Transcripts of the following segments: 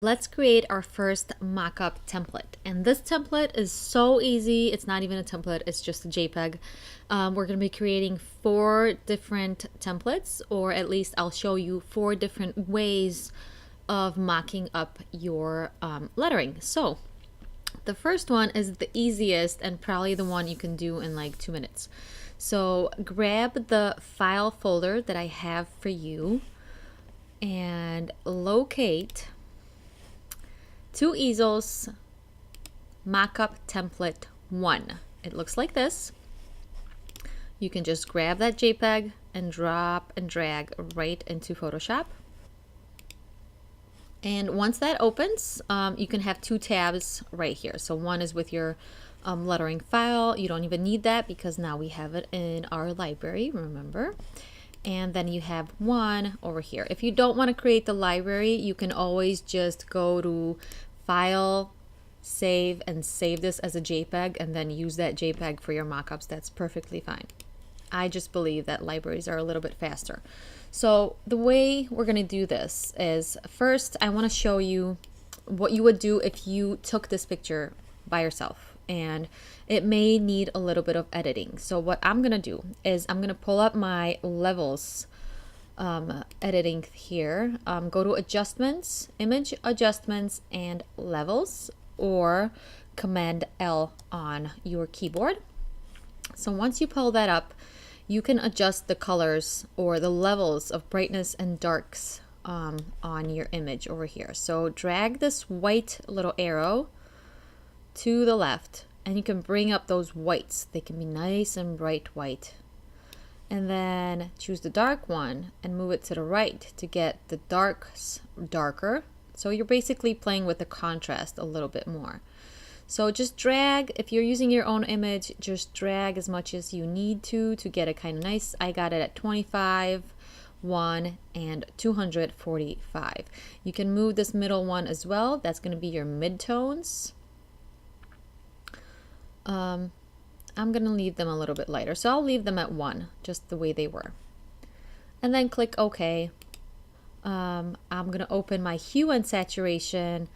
Let's create our first mockup template. And this template is so easy. It's not even a template, it's just a JPEG. We're going to be creating 4 different templates, or at least I'll show you 4 different ways of mocking up your lettering. So the first one is the easiest and probably the one you can do in like 2 minutes. So grab the file folder that I have for you and locate 2 easels mockup template 1. It looks like this. You can just grab that JPEG and drop and drag right into Photoshop. And once that opens, you can have 2 tabs right here. So one is with your lettering file. You don't even need that because now we have it in our library, remember? And then you have one over here. If you don't want to create the library, you can always just go to File, Save, and save this as a JPEG, and then use that JPEG for your mockups. That's perfectly fine. I just believe that libraries are a little bit faster. So the way we're going to do this is, first I want to show you what you would do if you took this picture by yourself. And it may need a little bit of editing. So what I'm gonna do is I'm gonna pull up my levels editing here. Go to adjustments, image adjustments, and levels, or Command L on your keyboard. So once you pull that up, you can adjust the colors or the levels of brightness and darks on your image over here. So drag this white little arrow to the left, and you can bring up those whites. They can be nice and bright white. And then choose the dark one and move it to the right to get the darks darker. So you're basically playing with the contrast a little bit more. So just drag, if you're using your own image, just drag as much as you need to get it kind of nice. I got it at 25, 1, and 245. You can move this middle one as well. That's going to be your midtones. I'm going to leave them a little bit lighter. So I'll leave them at 1, just the way they were. And then click OK. I'm going to open my hue and saturation,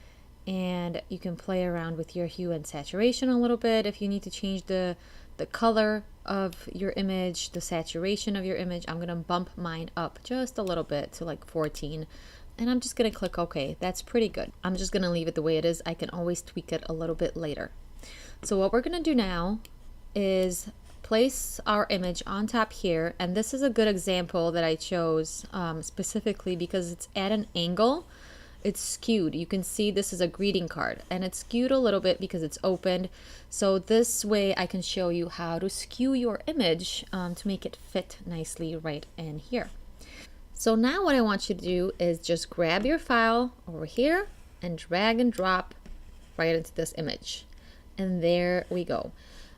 and you can play around with your hue and saturation a little bit. If you need to change the color of your image, the saturation of your image, I'm going to bump mine up just a little bit to like 14. And I'm just going to click OK. That's pretty good. I'm just going to leave it the way it is. I can always tweak it a little bit later. So what we're going to do now is place our image on top here, and this is a good example that I chose specifically because it's at an angle. It's skewed. You can see this is a greeting card, and it's skewed a little bit because it's opened. So this way I can show you how to skew your image to make it fit nicely right in here. So now what I want you to do is just grab your file over here and drag and drop right into this image. And there we go.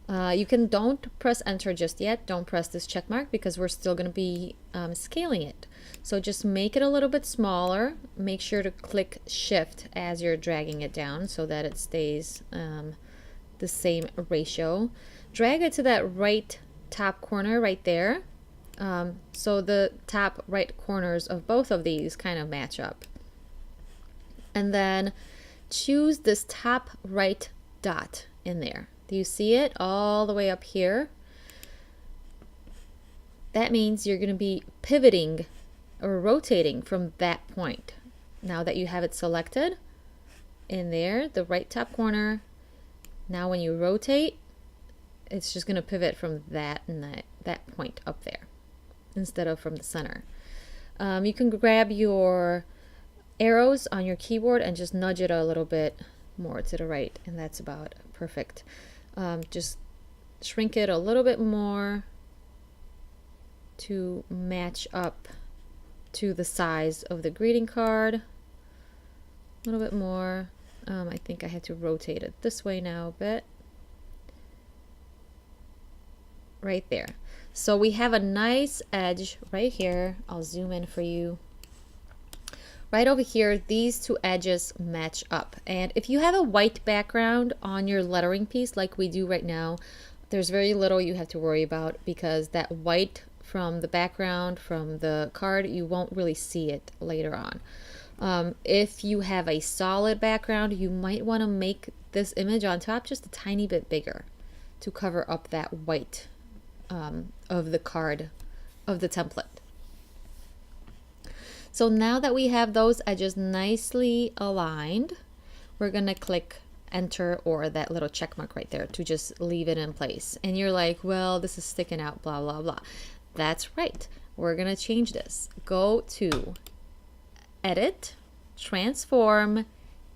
Don't press enter just yet. Don't press this check mark because we're still going to be scaling it. So just make it a little bit smaller. Make sure to click shift as you're dragging it down so that it stays the same ratio. Drag it to that right top corner right there. So the top right corners of both of these kind of match up. And then choose this top right dot in there. Do you see it all the way up here? That means you're going to be pivoting or rotating from that point. Now that you have it selected in there, the right top corner, now when you rotate, it's just going to pivot from that and that point up there instead of from the center. You can grab your arrows on your keyboard and just nudge it a little bit more to the right, and that's about perfect. Just shrink it a little bit more to match up to the size of the greeting card. A little bit more. I think I had to rotate it this way now a bit. Right there. So we have a nice edge right here. I'll zoom in for you. Right over here, these 2 edges match up. And if you have a white background on your lettering piece like we do right now, there's very little you have to worry about because that white from the background, from the card, you won't really see it later on. If you have a solid background, you might want to make this image on top just a tiny bit bigger to cover up that white of the card of the template. So now that we have those edges nicely aligned, we're gonna click enter or that little check mark right there to just leave it in place. And you're like, well, this is sticking out, blah, blah, blah. That's right. We're gonna change this. Go to edit, transform,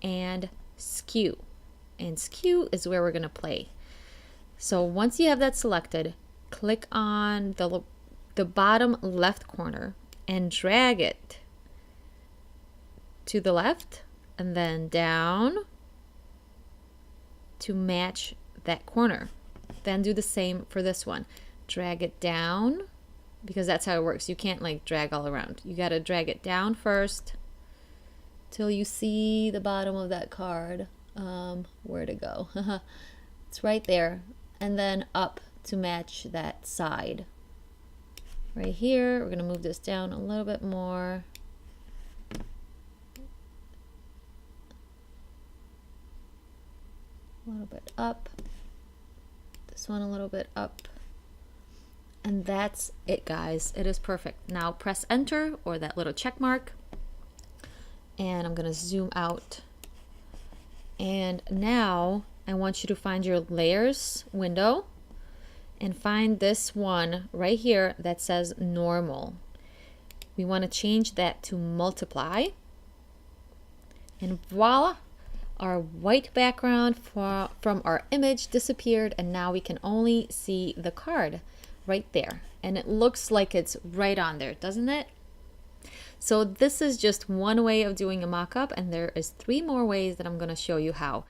and skew. And skew is where we're gonna play. So once you have that selected, click on the bottom left corner and drag it to the left and then down to match that corner. Then do the same for this one. Drag it down, because that's how it works. You can't like drag all around. You got to drag it down first till you see the bottom of that card. Where to go? It's right there. And then up to match that side. Right here, we're going to move this down a little bit more. A little bit up. This one a little bit up. And that's it, guys. It is perfect. Now press enter or that little check mark. And I'm going to zoom out. And now I want you to find your layers window and find this one right here that says normal. We want to change that to multiply. And voila, our white background from our image disappeared, and now we can only see the card right there. And it looks like it's right on there, doesn't it? So this is just one way of doing a mock-up, and there is 3 more ways that I'm going to show you how.